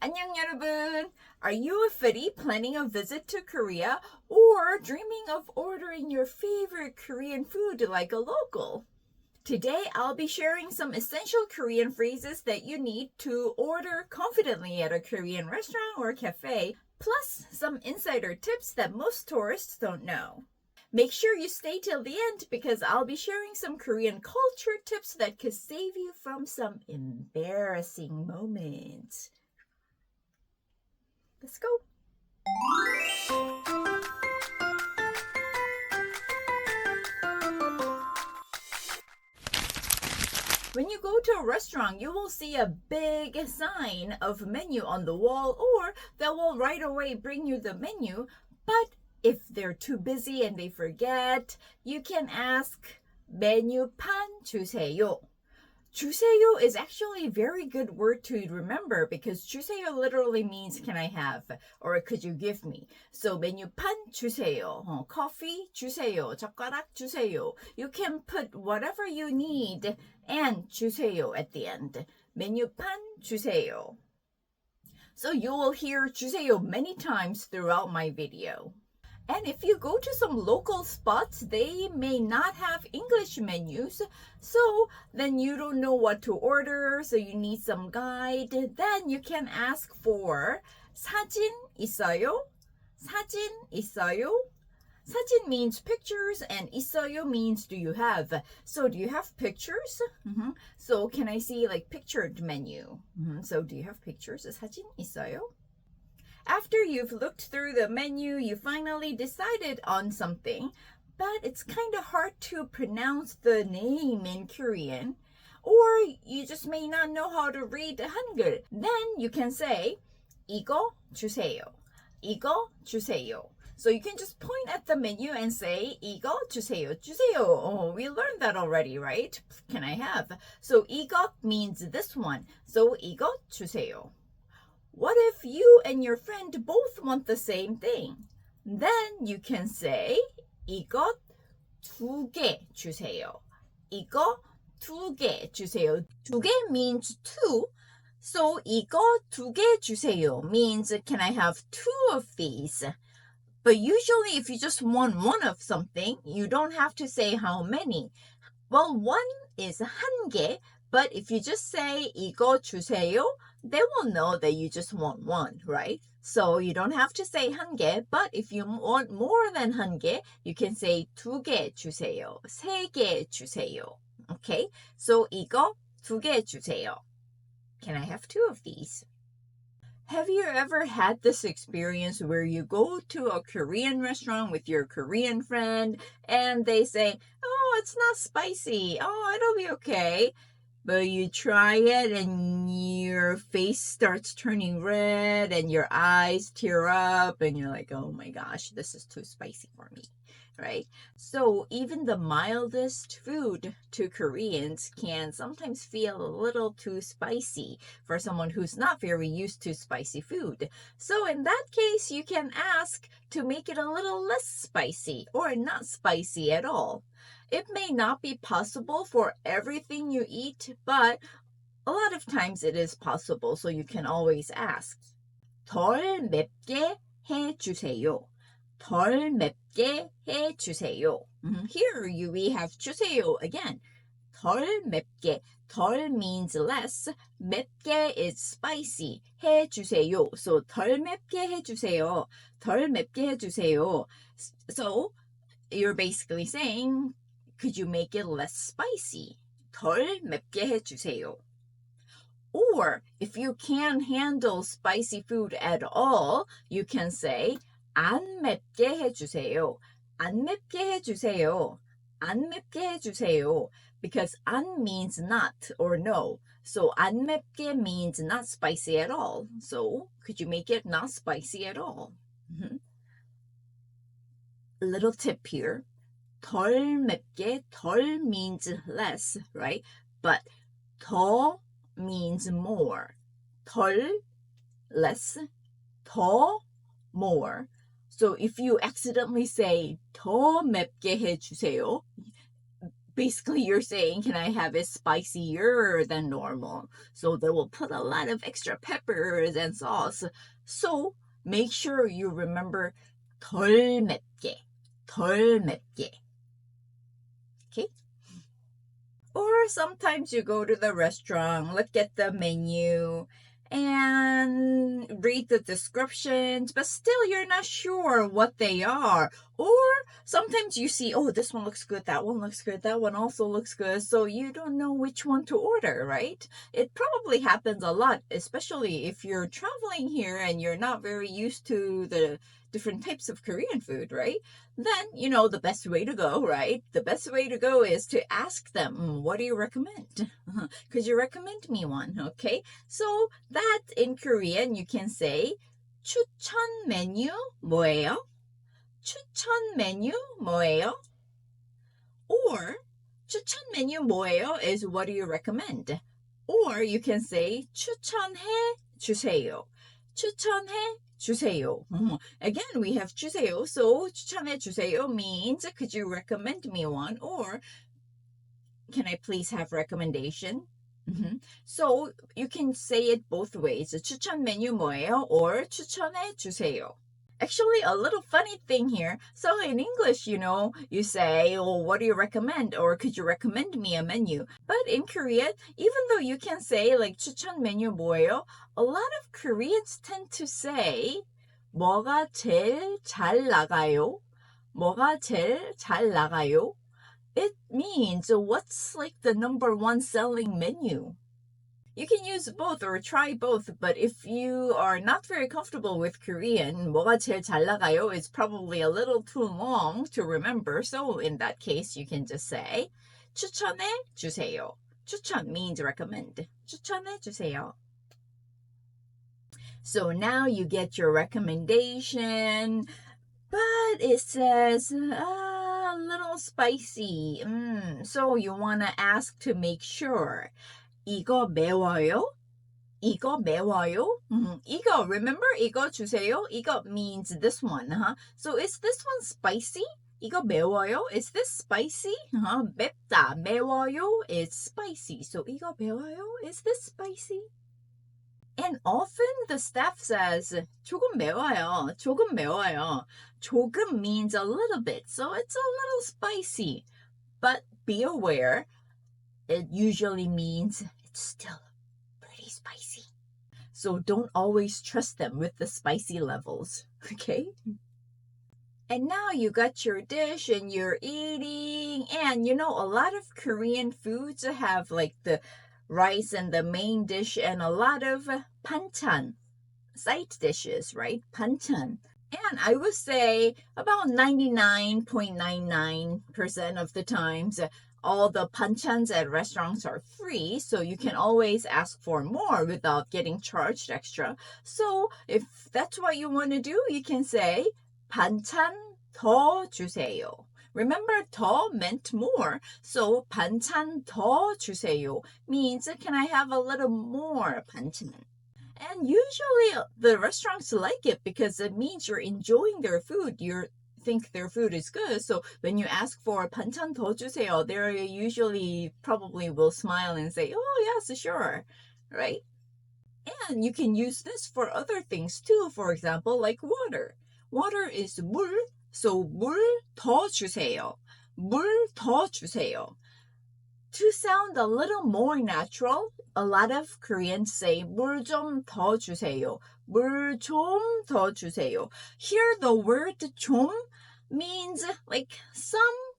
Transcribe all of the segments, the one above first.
안녕 여러분! Are you a foodie planning a visit to Korea or dreaming of ordering your favorite Korean food like a local? Today I'll be sharing some essential Korean phrases that you need to order confidently at a Korean restaurant or cafe, plus some insider tips that most tourists don't know. Make sure you stay till the end because I'll be sharing some Korean culture tips that could save you from some embarrassing moments. Let's go. When you go to a restaurant, you will see a big sign of menu on the wall, or they will right away bring you the menu. But if they're too busy and they forget, you can ask 메뉴판 주세요. 주세요 is actually a very good word to remember because 주세요 literally means can I have or could you give me. So 메뉴판 주세요. Coffee 주세요. 젓가락 주세요. You can put whatever you need and 주세요 at the end. 메뉴판 주세요. So you will hear 주세요 many times throughout my video. And if you go to some local spots, they may not have English menus, so then you don't know what to order, so you need some guide. Then you can ask for 사진 있어요? 사진 있어요? 사진 means pictures and 있어요 means do you have. So do you have pictures? So can I see like pictured menu? So do you have pictures? 사진 있어요? After you've looked through the menu, you finally decided on something, but it's kind of hard to pronounce the name in Korean, or you just may not know how to read Hangul. Then you can say, 이거 주세요. 이거 주세요. So you can just point at the menu and say, 이거 주세요. 주세요. Oh, we learned that already, right? Can I have? So 이거 means this one. So 이거 주세요. What if you and your friend both want the same thing? Then you can say 이것 두 개 주세요. 이거 두 개 주세요. 두 개 means two. So 이거 두 개 주세요 means can I have two of these? But usually if you just want one of something, you don't have to say how many. Well, one is 한 개, but if you just say 이거 주세요, they will know that you just want one, right? So you don't have to say 한 개, but if you want more than 한 개, you can say 두 개 주세요, 세 개 주세요. Okay? So 이거 두 개 주세요. Can I have two of these? Have you ever had this experience where you go to a Korean restaurant with your Korean friend and they say, oh, it's not spicy. Oh, it'll be okay. But you try it and your face starts turning red and your eyes tear up and you're like, oh my gosh, this is too spicy for me, right? So even the mildest food to Koreans can sometimes feel a little too spicy for someone who's not very used to spicy food. So in that case, you can ask to make it a little less spicy or not spicy at all. It may not be possible for everything you eat, but a lot of times it is possible, so you can always ask. 덜 맵게 해주세요. 덜 맵게 해주세요. Here we have 주세요 again. 덜 맵게. 덜 means less. 맵게 is spicy. 해주세요. So 덜 맵게 해주세요. 덜 맵게 해주세요. So you're basically saying, could you make it less spicy? 덜 맵게 해주세요. Or if you can't handle spicy food at all, you can say 안 맵게 해주세요. 안 맵게 해주세요. 안 맵게 해주세요. Because 안 means not or no. So 안 맵게 means not spicy at all. So could you make it not spicy at all? A little tip here. 덜 맵게, 덜 means less, right? But 더 means more. 덜, less, 더, more. So if you accidentally say 더 맵게 해주세요, Basically, you're saying, can I have it spicier than normal? So they will put a lot of extra peppers and sauce. So make sure you remember 덜 맵게, 덜 맵게. Okay? Or sometimes you go to the restaurant, look at the menu, and read the descriptions, but still you're not sure what they are. Or sometimes you see, oh, this one looks good, that one looks good, that one also looks good, so you don't know which one to order, right? It probably happens a lot, especially if you're traveling here and you're not very used to the different types of Korean food, right? Then, the best way to go, right? The best way to go is to ask them, what do you recommend? Could you recommend me one? Okay. So that in Korean, you can say, 추천 메뉴 뭐예요? 추천 메뉴 뭐예요? Or, 추천 메뉴 뭐예요 is what do you recommend? Or you can say, 추천해 주세요. 추천해 주세요. Again, we have 주세요. So 추천해 주세요 means could you recommend me one? Or can I please have recommendation? So you can say it both ways. 추천 메뉴 뭐예요? Or 추천해 주세요. Actually, a little funny thing here. So in English, you say, oh, what do you recommend? Or could you recommend me a menu? But in Korean, even though you can say like 추천 메뉴 뭐예요? A lot of Koreans tend to say 뭐가 제일 잘 나가요? 뭐가 제일 잘 나가요? It means what's like the number one selling menu. You can use both or try both, but if you are not very comfortable with Korean, 뭐가 제일 잘 나가요 is probably a little too long to remember. So in that case, you can just say 추천해 주세요. 추천 means recommend. 추천해 주세요. So now you get your recommendation, but it says a little spicy. So you want to ask to make sure. 이거 매워요? 이거 매워요? 이거, remember? 이거 주세요? 이거 means this one. So is this one spicy? 이거 매워요? Is this spicy? 맵다, 매워요 is spicy. So 이거 매워요? Is this spicy? And often the staff says, 조금 매워요. 조금 매워요. 조금 means a little bit. So it's a little spicy. But be aware, it usually means it's still pretty spicy. So don't always trust them with the spicy levels, okay? And now you got your dish and you're eating. And a lot of Korean foods have like the rice and the main dish and a lot of banchan, side dishes, right? Banchan. And I would say about 99.99% of the times, all the banchans at restaurants are free, so you can always ask for more without getting charged extra. So if that's what you want to do, you can say 반찬 더 주세요. Remember, 더 meant more. So 반찬 더 주세요 means can I have a little more 반찬? And usually the restaurants like it because it means you're enjoying their food. You think their food is good. So when you ask for 반찬 더 주세요, they usually probably will smile and say, oh, yes, sure, right? And you can use this for other things too. For example, like water. Water is 물, so 물 더 주세요. 물 더 주세요. To sound a little more natural, a lot of Koreans say 물 좀 더 주세요. 물 좀 더 주세요. Here the word 좀 means like some,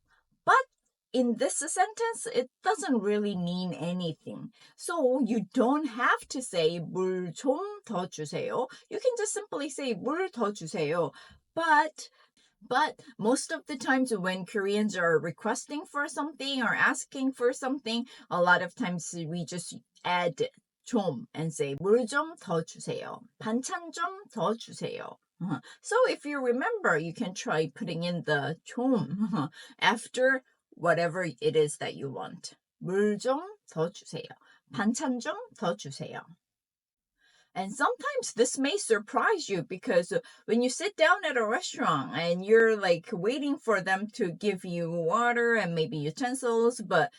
but in this sentence, it doesn't really mean anything. So you don't have to say 물 좀 더 주세요. You can just simply say 물 더 주세요. But most of the times when Koreans are requesting for something or asking for something, a lot of times we just add 좀 and say 물 좀 더 주세요. 반찬 좀 더 주세요. So if you remember, you can try putting in the 좀 after whatever it is that you want. 물 좀 더 주세요. 반찬 좀 더 주세요. And sometimes this may surprise you because when you sit down at a restaurant and you're like waiting for them to give you water and maybe utensils, but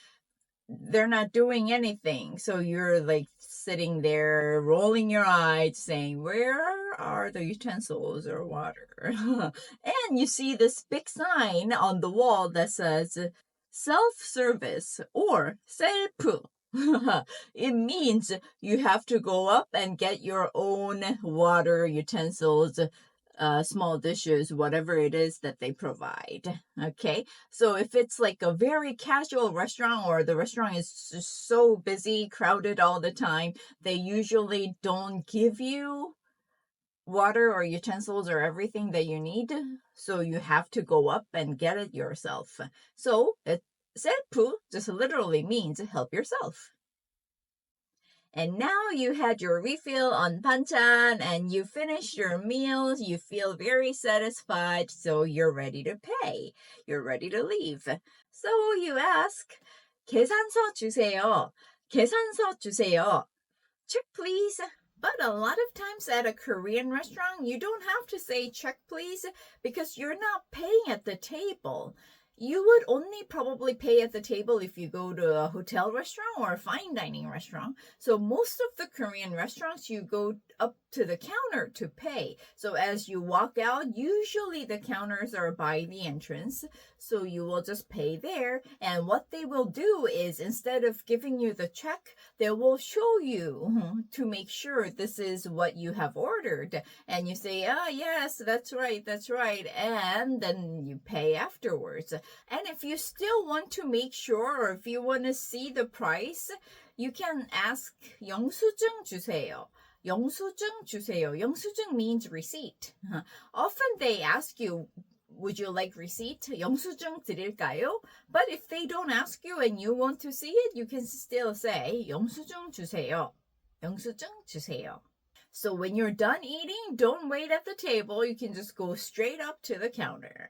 they're not doing anything. So you're like sitting there rolling your eyes saying, where are the utensils or water? And you see this big sign on the wall that says self-service or self. It means you have to go up and get your own water, utensils, small dishes, whatever it is that they provide. Okay. So if it's like a very casual restaurant or the restaurant is just so busy, crowded all the time, they usually don't give you water or utensils or everything that you need. So you have to go up and get it yourself. So it self just literally means help yourself. And now you had your refill on banchan and you finished your meals. You feel very satisfied, so you're ready to pay. You're ready to leave. So you ask, 계산서 주세요. 계산서 주세요. Check please. But a lot of times at a Korean restaurant, you don't have to say check please because you're not paying at the table. You would only probably pay at the table if you go to a hotel restaurant or a fine dining restaurant. So most of the Korean restaurants, you go up to the counter to pay. So as you walk out, usually the counters are by the entrance. So you will just pay there. And what they will do is instead of giving you the check, they will show you to make sure this is what you have ordered. And you say, yes, that's right. And then you pay afterwards. And if you still want to make sure or if you want to see the price, you can ask 영수증 주세요. 영수증 주세요. 영수증 means receipt. Often they ask you, would you like receipt? 영수증 드릴까요? But if they don't ask you and you want to see it, you can still say 영수증 주세요. 영수증 주세요. So when you're done eating, don't wait at the table. You can just go straight up to the counter.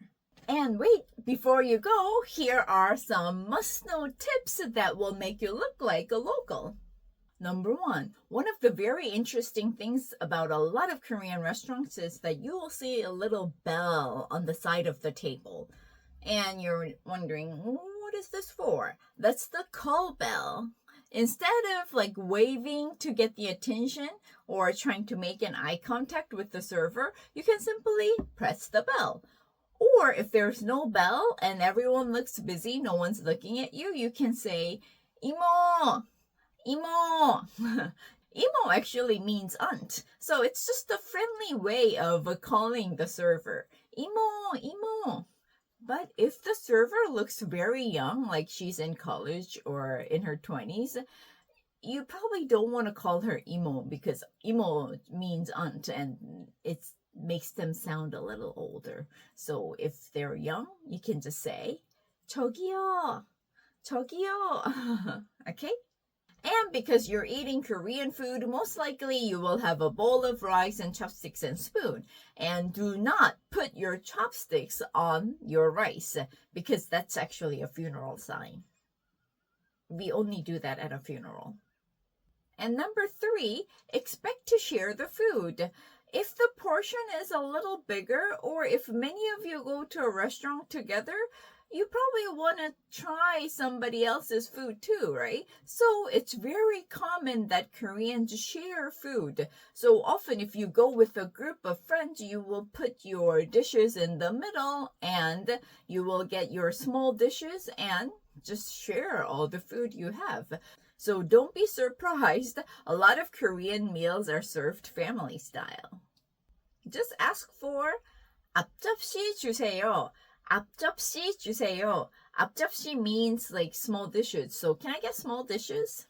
And wait, before you go, here are some must-know tips that will make you look like a local. Number one of the very interesting things about a lot of Korean restaurants is that you will see a little bell on the side of the table. And you're wondering, what is this for? That's the call bell. Instead of like waving to get the attention or trying to make an eye contact with the server, you can simply press the bell. Or if there's no bell and everyone looks busy, no one's looking at you, you can say, 이모, 이모. 이모 actually means aunt. So it's just a friendly way of calling the server. 이모, 이모. But if the server looks very young, like she's in college or in her 20s, you probably don't want to call her 이모 because 이모 means aunt and it makes them sound a little older. So if they're young, you can just say 저기요, 저기요. Okay? And because you're eating Korean food, most likely you will have a bowl of rice and chopsticks and spoon. And do not put your chopsticks on your rice because that's actually a funeral sign. We only do that at a funeral. And number 3, expect to share the food. If the portion is a little bigger or if many of you go to a restaurant together, you probably want to try somebody else's food too, right? So it's very common that Koreans share food. So often if you go with a group of friends, you will put your dishes in the middle and you will get your small dishes and just share all the food you have. So don't be surprised. A lot of Korean meals are served family style. Just ask for 앞접시 주세요. 앞접시 주세요. 앞접시 means like small dishes. So can I get small dishes?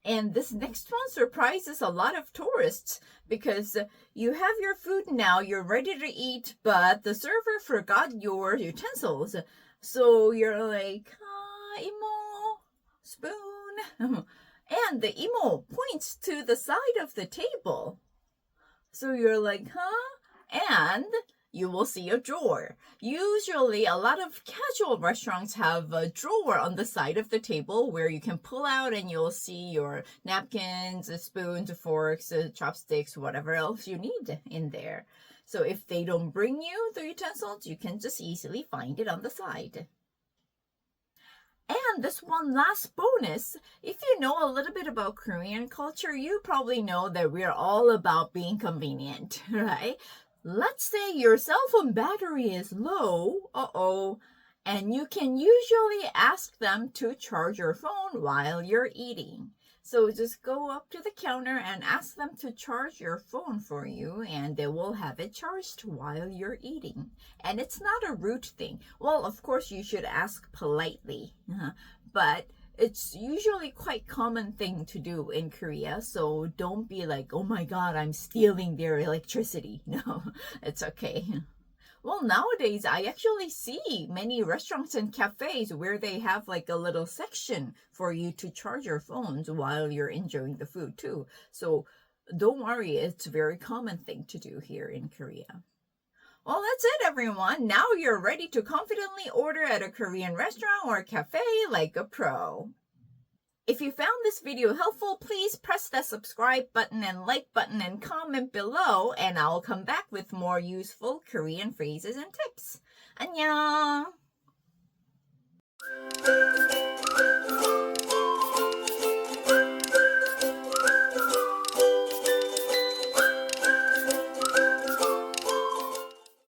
And this next one surprises a lot of tourists because you have your food now, you're ready to eat, but the server forgot your utensils. So you're like, 이모, spoon. And the 이모 points to the side of the table. So you're like, And you will see a drawer. Usually, a lot of casual restaurants have a drawer on the side of the table where you can pull out and you'll see your napkins, spoons, forks, chopsticks, whatever else you need in there. So if they don't bring you the utensils, you can just easily find it on the side. And this one last bonus, if you know a little bit about Korean culture, you probably know that we're all about being convenient, right? Let's say your cell phone battery is low, and you can usually ask them to charge your phone while you're eating. So just go up to the counter and ask them to charge your phone for you, and they will have it charged while you're eating. And it's not a rude thing. Well, of course, you should ask politely, but it's usually quite common thing to do in Korea. So don't be like, oh my God, I'm stealing their electricity. No, it's okay. Well, nowadays, I actually see many restaurants and cafes where they have like a little section for you to charge your phones while you're enjoying the food too. So don't worry, it's a very common thing to do here in Korea. Well, that's it, everyone. Now you're ready to confidently order at a Korean restaurant or cafe like a pro. If you found this video helpful, please press the subscribe button and like button and comment below, and I'll come back with more useful Korean phrases and tips. 안녕!